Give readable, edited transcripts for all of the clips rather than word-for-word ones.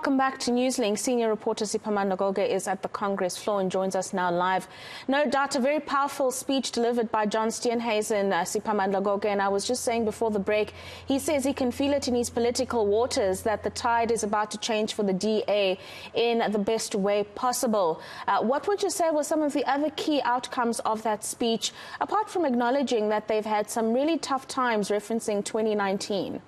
Welcome back to Newslink. Senior reporter Siphamandla Goge is at the Congress floor and joins us now live. No doubt a very powerful speech delivered by John Steenhuisen, Siphamandla Goge, and I was just saying before the break, he says he can feel it in his political waters that the tide is about to change for the DA in the best way possible. What would you say were some of the other key outcomes of that speech, apart from acknowledging that they've had some really tough times referencing 2019?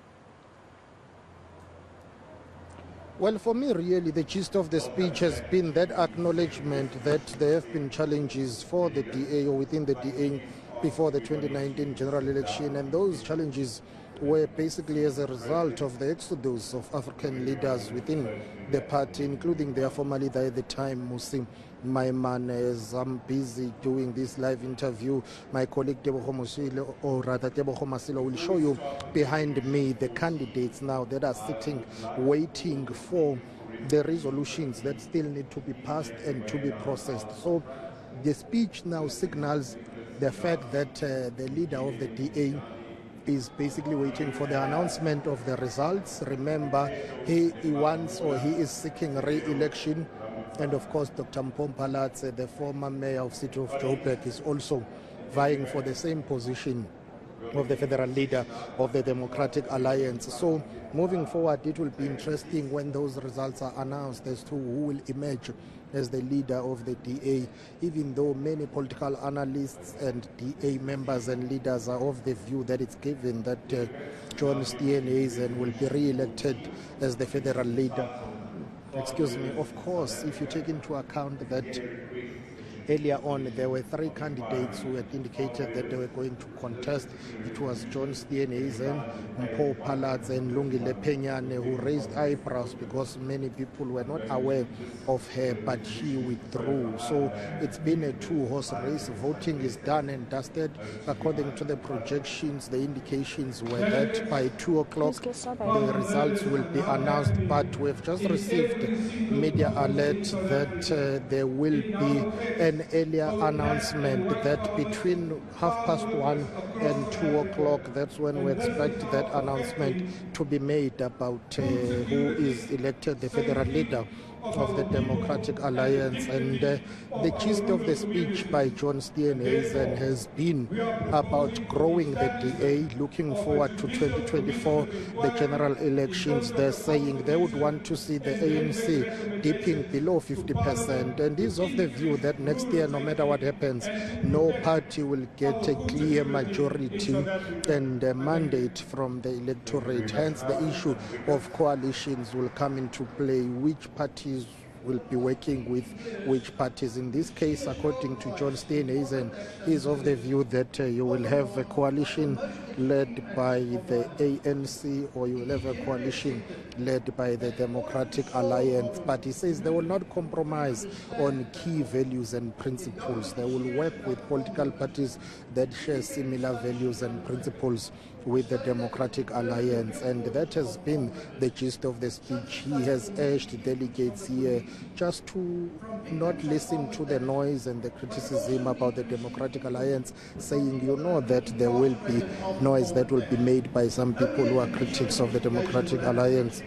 Well, for me, really, the gist of the speech has been that acknowledgement that there have been challenges for the DA or within the DA before the 2019 general election, and those challenges were basically as a result of the exodus of African leaders within the party, including their former leader at the time, Mmusi Maimane. As I'm busy doing this live interview, my colleague Tebogo Masilo will show you behind me the candidates now that are sitting waiting for the resolutions that still need to be passed and to be processed. So the speech now signals the fact that the leader of the DA is basically waiting for the announcement of the results. Remember, he wants, or he is seeking re-election. And of course, Dr. Mpho Phalatse, the former mayor of the city of Joburg, is also vying for the same position of the federal leader of the Democratic Alliance. So moving forward, it will be interesting when those results are announced as to who will emerge as the leader of the DA, even though many political analysts and DA members and leaders are of the view that it's given that John Steenhuisen will be re-elected as the federal leader. Excuse me. Of course, if you take into account that earlier on, there were three candidates who had indicated that they were going to contest. It was John Steenhuisen, Mpho Phalatse, and Lungile Penyane, who raised eyebrows because many people were not aware of her, but she withdrew. So it's been a two-horse race. Voting is done and dusted. According to the projections, the indications were that by 2 o'clock, the results will be announced. But we've just received media alert that there will be an earlier announcement that between 1:30 and 2 o'clock, that's when we expect that announcement to be made about who is elected the federal leader of the Democratic Alliance. And the gist of the speech by John Steenhuisen has been about growing the DA, looking forward to 2024, the general elections. They're saying they would want to see the ANC dipping below 50%, and is of the view that next year, no matter what happens, no party will get a clear majority and a mandate from the electorate. Hence, the issue of coalitions will come into play. Which parties will be working with which parties? In this case, according to John Steenhuisen, is of the view that you will have a coalition led by the ANC, or you will have a coalition led by the Democratic Alliance. But he says they will not compromise on key values and principles. They will work with political parties that share similar values and principles with the Democratic Alliance. And that has been the gist of the speech. He has urged delegates here just to not listen to the noise and the criticism about the Democratic Alliance, saying, you know, that there will be noise that will be made by some people who are critics of the Democratic Alliance.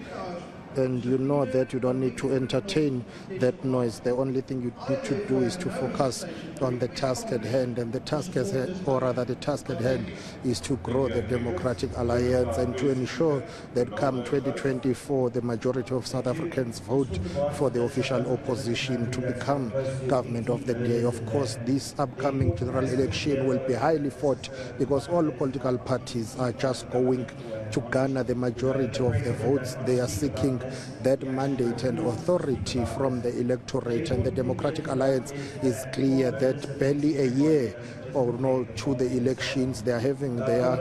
And you know that you don't need to entertain that noise. The only thing you need to do is to focus on the task at hand. And the task at hand, or rather the task at hand, is to grow the Democratic Alliance and to ensure that come 2024, the majority of South Africans vote for the official opposition to become government of the day. Of course, this upcoming general election will be highly fought because all political parties are just going to garner the majority of the votes. They are seeking that mandate and authority from the electorate, and the Democratic Alliance is clear that barely a year or no to the elections, they are having their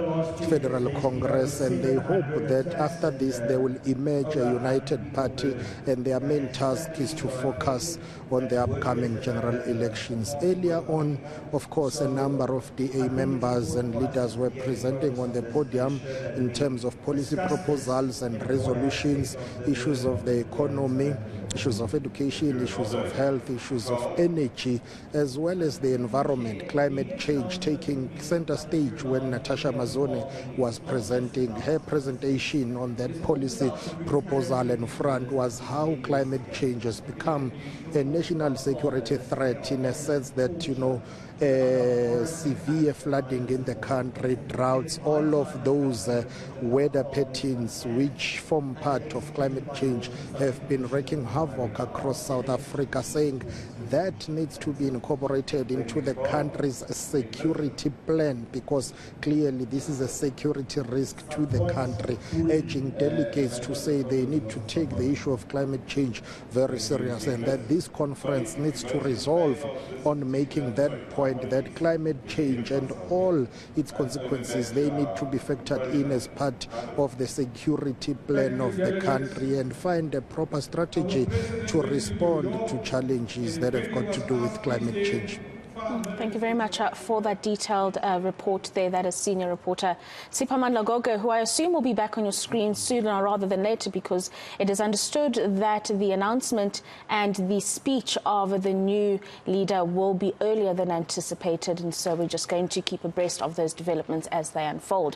federal congress, and they hope that after this they will emerge a united party, and their main task is to focus on the upcoming general elections. Earlier on, of course, a number of DA members and leaders were presenting on the podium in terms of policy proposals and resolutions, issues of the economy, issues of education, issues of health, issues of energy, as well as the environment, climate change taking center stage when Natasha Mazone was presenting her presentation on that policy proposal, and front was how climate change has become a national security threat, in a sense that, severe flooding in the country, droughts, all of those weather patterns which form part of climate change have been wreaking havoc across South Africa, saying that needs to be incorporated into the country's security plan, because clearly this is a security risk to the country, urging delegates to say they need to take the issue of climate change very serious, and that this conference needs to resolve on making that point, that climate change and all its consequences, they need to be factored in as part of the security plan of the country, and find a proper strategy to respond to challenges that have got to do with climate change. Thank you very much for that detailed report there. That is senior reporter Siphamandla Goge, who I assume will be back on your screen sooner rather than later, because it is understood that the announcement and the speech of the new leader will be earlier than anticipated, and so we're just going to keep abreast of those developments as they unfold.